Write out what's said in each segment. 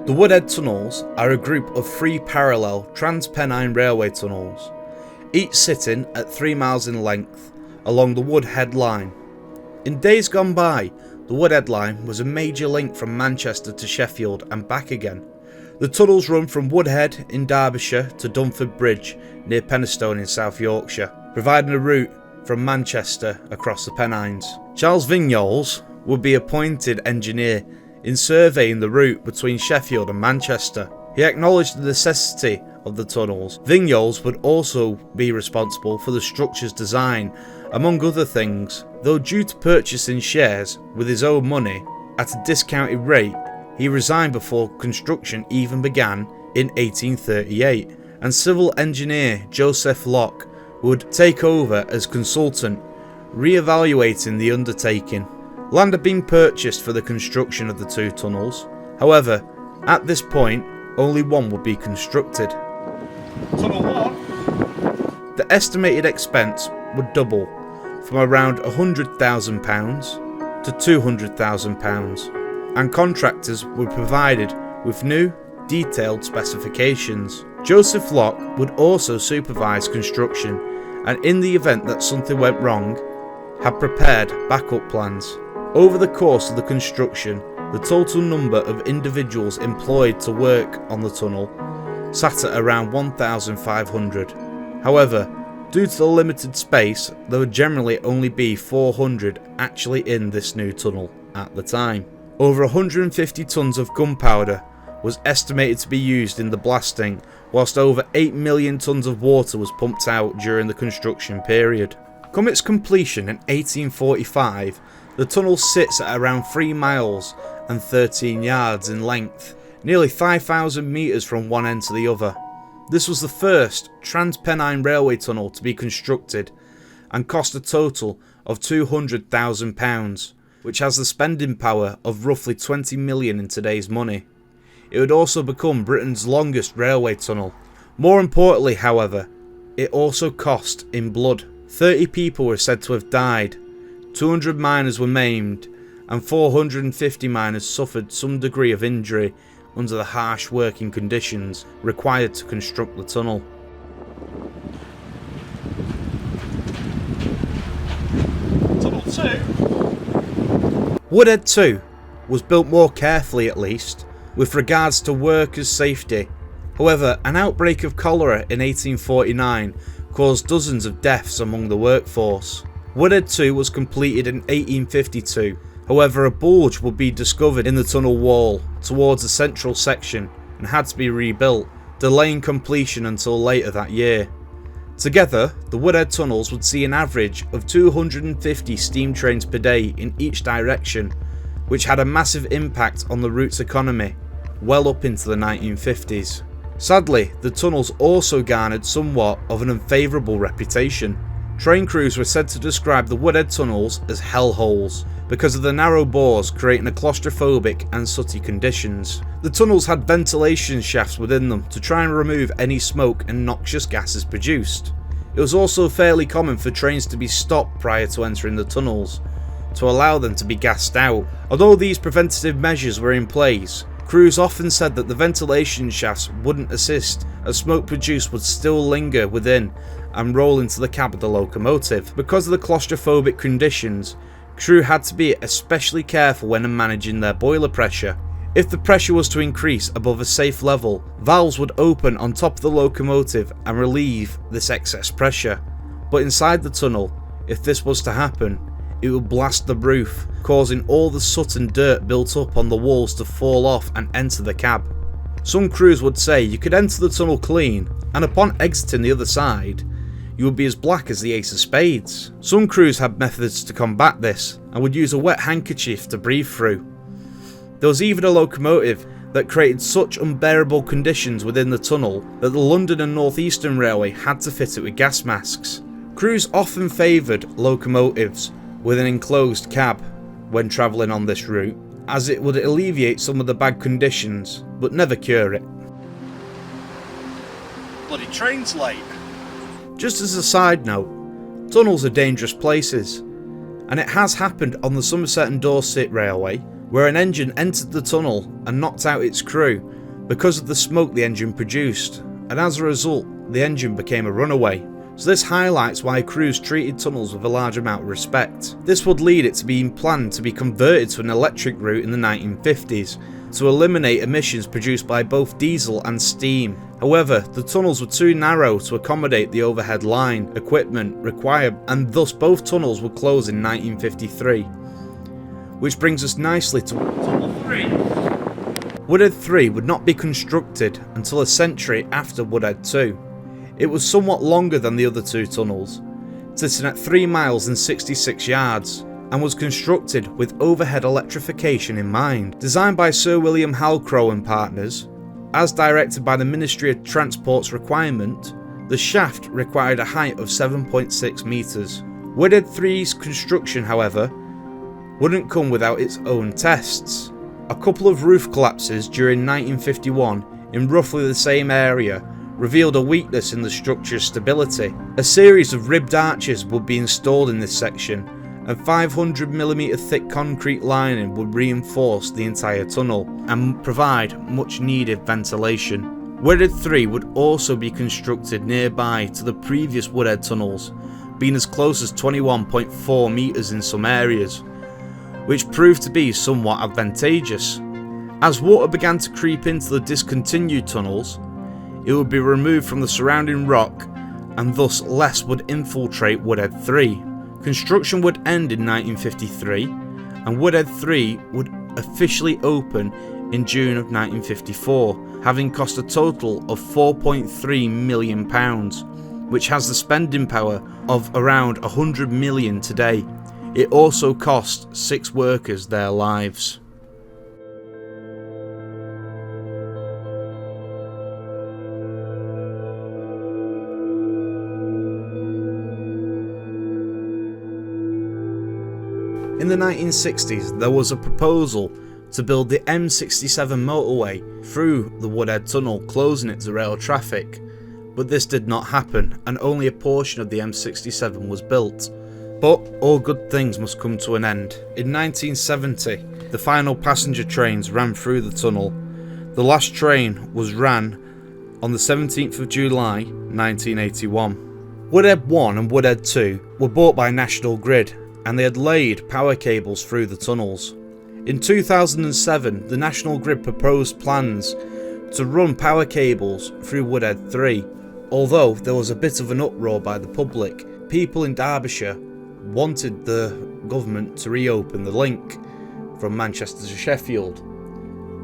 The Woodhead tunnels are a group of 3 parallel Trans-Pennine Railway tunnels, each sitting at 3 miles in length along the Woodhead line. In days gone by, the Woodhead line was a major link from Manchester to Sheffield and back again. The tunnels run from Woodhead in Derbyshire to Dunford Bridge near Penistone in South Yorkshire, providing a route from Manchester across the Pennines. Charles Vignoles would be appointed engineer in surveying the route between Sheffield and Manchester. He acknowledged the necessity of the tunnels. Vignoles would also be responsible for the structure's design, among other things. Though due to purchasing shares with his own money at a discounted rate, he resigned before construction even began in 1838, and civil engineer Joseph Locke would take over as consultant, re-evaluating the undertaking. Land had been purchased for the construction of the 2 tunnels. However, at this point, only one would be constructed. Tunnel 1. The estimated expense would double from around £100,000 to £200,000, and contractors were provided with new, detailed specifications. Joseph Locke would also supervise construction, and in the event that something went wrong, had prepared backup plans. Over the course of the construction, the total number of individuals employed to work on the tunnel sat at around 1,500. However, due to the limited space, there would generally only be 400 actually in this new tunnel at the time. Over 150 tonnes of gunpowder was estimated to be used in the blasting, whilst over 8 million tonnes of water was pumped out during the construction period. Come its completion in 1845, the tunnel sits at around 3 miles and 13 yards in length, nearly 5,000 metres from one end to the other. This was the first Trans-Pennine Railway tunnel to be constructed and cost a total of £200,000, which has the spending power of roughly 20 million in today's money. It would also become Britain's longest railway tunnel. More importantly, however, it also cost in blood. 30 people were said to have died, 200 miners were maimed, and 450 miners suffered some degree of injury under the harsh working conditions required to construct the tunnel. Tunnel 2. Woodhead 2 was built more carefully, at least, with regards to workers' safety. However, an outbreak of cholera in 1849 caused dozens of deaths among the workforce. Woodhead 2 was completed in 1852. However, a bulge would be discovered in the tunnel wall towards the central section and had to be rebuilt, delaying completion until later that year. Together, the Woodhead tunnels would see an average of 250 steam trains per day in each direction, which had a massive impact on the route's economy well up into the 1950s. Sadly, the tunnels also garnered somewhat of an unfavourable reputation. Train crews were said to describe the Woodhead tunnels as hellholes because of the narrow bores creating a claustrophobic and sooty conditions. The tunnels had ventilation shafts within them to try and remove any smoke and noxious gases produced. It was also fairly common for trains to be stopped prior to entering the tunnels, to allow them to be gassed out. Although these preventative measures were in place, crews often said that the ventilation shafts wouldn't assist, as smoke produced would still linger within and roll into the cab of the locomotive. Because of the claustrophobic conditions, crew had to be especially careful when managing their boiler pressure. If the pressure was to increase above a safe level, valves would open on top of the locomotive and relieve this excess pressure. But inside the tunnel, if this was to happen, it would blast the roof, causing all the soot and dirt built up on the walls to fall off and enter the cab. Some crews would say you could enter the tunnel clean, and upon exiting the other side, you would be as black as the ace of spades. Some crews had methods to combat this, and would use a wet handkerchief to breathe through. There was even a locomotive that created such unbearable conditions within the tunnel that the London and North Eastern Railway had to fit it with gas masks. Crews often favoured locomotives with an enclosed cab when travelling on this route, as it would alleviate some of the bad conditions, but never cure it. Bloody train's late. Just as a side note, tunnels are dangerous places, and it has happened on the Somerset and Dorset Railway, where an engine entered the tunnel and knocked out its crew, because of the smoke the engine produced, and as a result the engine became a runaway. So this highlights why crews treated tunnels with a large amount of respect. This would lead it to being planned to be converted to an electric route in the 1950s to eliminate emissions produced by both diesel and steam. However, the tunnels were too narrow to accommodate the overhead line equipment required, and thus both tunnels would close in 1953. Which brings us nicely to Tunnel 3. Woodhead 3 would not be constructed until a century after Woodhead 2. It was somewhat longer than the other two tunnels, sitting at 3 miles and 66 yards, and was constructed with overhead electrification in mind. Designed by Sir William Halcrow and partners, as directed by the Ministry of Transport's requirement, the shaft required a height of 7.6 metres. Woodhead 3's construction, however, wouldn't come without its own tests. A couple of roof collapses during 1951 in roughly the same area revealed a weakness in the structure's stability. A series of ribbed arches would be installed in this section, and 500mm thick concrete lining would reinforce the entire tunnel and provide much needed ventilation. Woodhead 3 would also be constructed nearby to the previous Woodhead tunnels, being as close as 21.4 metres in some areas, which proved to be somewhat advantageous. As water began to creep into the discontinued tunnels, it would be removed from the surrounding rock, and thus less would infiltrate Woodhead 3. Construction would end in 1953, and Woodhead 3 would officially open in June of 1954, having cost a total of £4.3 million, which has the spending power of around 100 million today. It also cost 6 workers their lives. In the 1960s, there was a proposal to build the M67 motorway through the Woodhead tunnel, closing it to rail traffic, but this did not happen, and only a portion of the M67 was built. But all good things must come to an end. In 1970, the final passenger trains ran through the tunnel. The last train was ran on the 17th of July 1981. Woodhead 1 and Woodhead 2 were bought by National Grid, and they had laid power cables through the tunnels. In 2007, the National Grid proposed plans to run power cables through Woodhead 3. Although there was a bit of an uproar by the public, people in Derbyshire wanted the government to reopen the link from Manchester to Sheffield,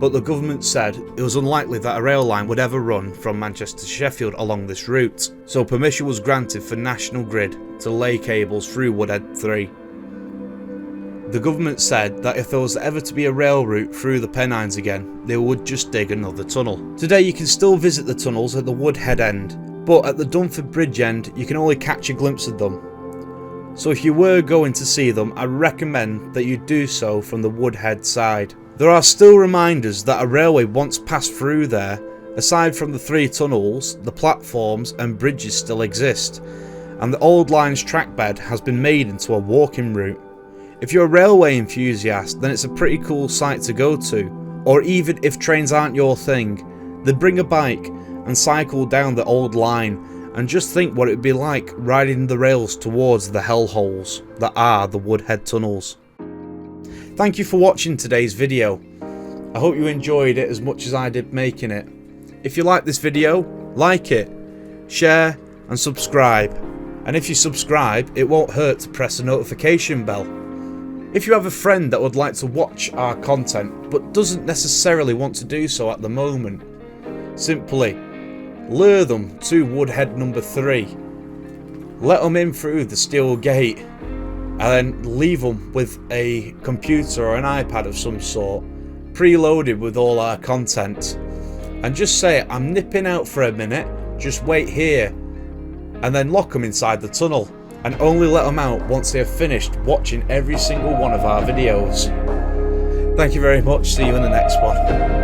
but the government said it was unlikely that a rail line would ever run from Manchester to Sheffield along this route, so permission was granted for National Grid to lay cables through Woodhead 3. The government said that if there was ever to be a rail route through the Pennines again, they would just dig another tunnel. Today you can still visit the tunnels at the Woodhead end, but at the Dunford Bridge end you can only catch a glimpse of them. So if you were going to see them, I recommend that you do so from the Woodhead side. There are still reminders that a railway once passed through there. Aside from the 3 tunnels, the platforms and bridges still exist, and the old line's trackbed has been made into a walking route. If you're a railway enthusiast, then it's a pretty cool site to go to, or even if trains aren't your thing, then bring a bike and cycle down the old line and just think what it would be like riding the rails towards the hellholes that are the Woodhead tunnels. Thank you for watching today's video. I hope you enjoyed it as much as I did making it. If you like this video, like it, share and subscribe. And if you subscribe, it won't hurt to press the notification bell. If you have a friend that would like to watch our content but doesn't necessarily want to do so at the moment, simply lure them to Woodhead number 3. Let them in through the steel gate and then leave them with a computer or an iPad of some sort preloaded with all our content, and just say, I'm nipping out for a minute, just wait here, and then lock them inside the tunnel and only let them out once they have finished watching every single one of our videos. Thank you very much, see you in the next one.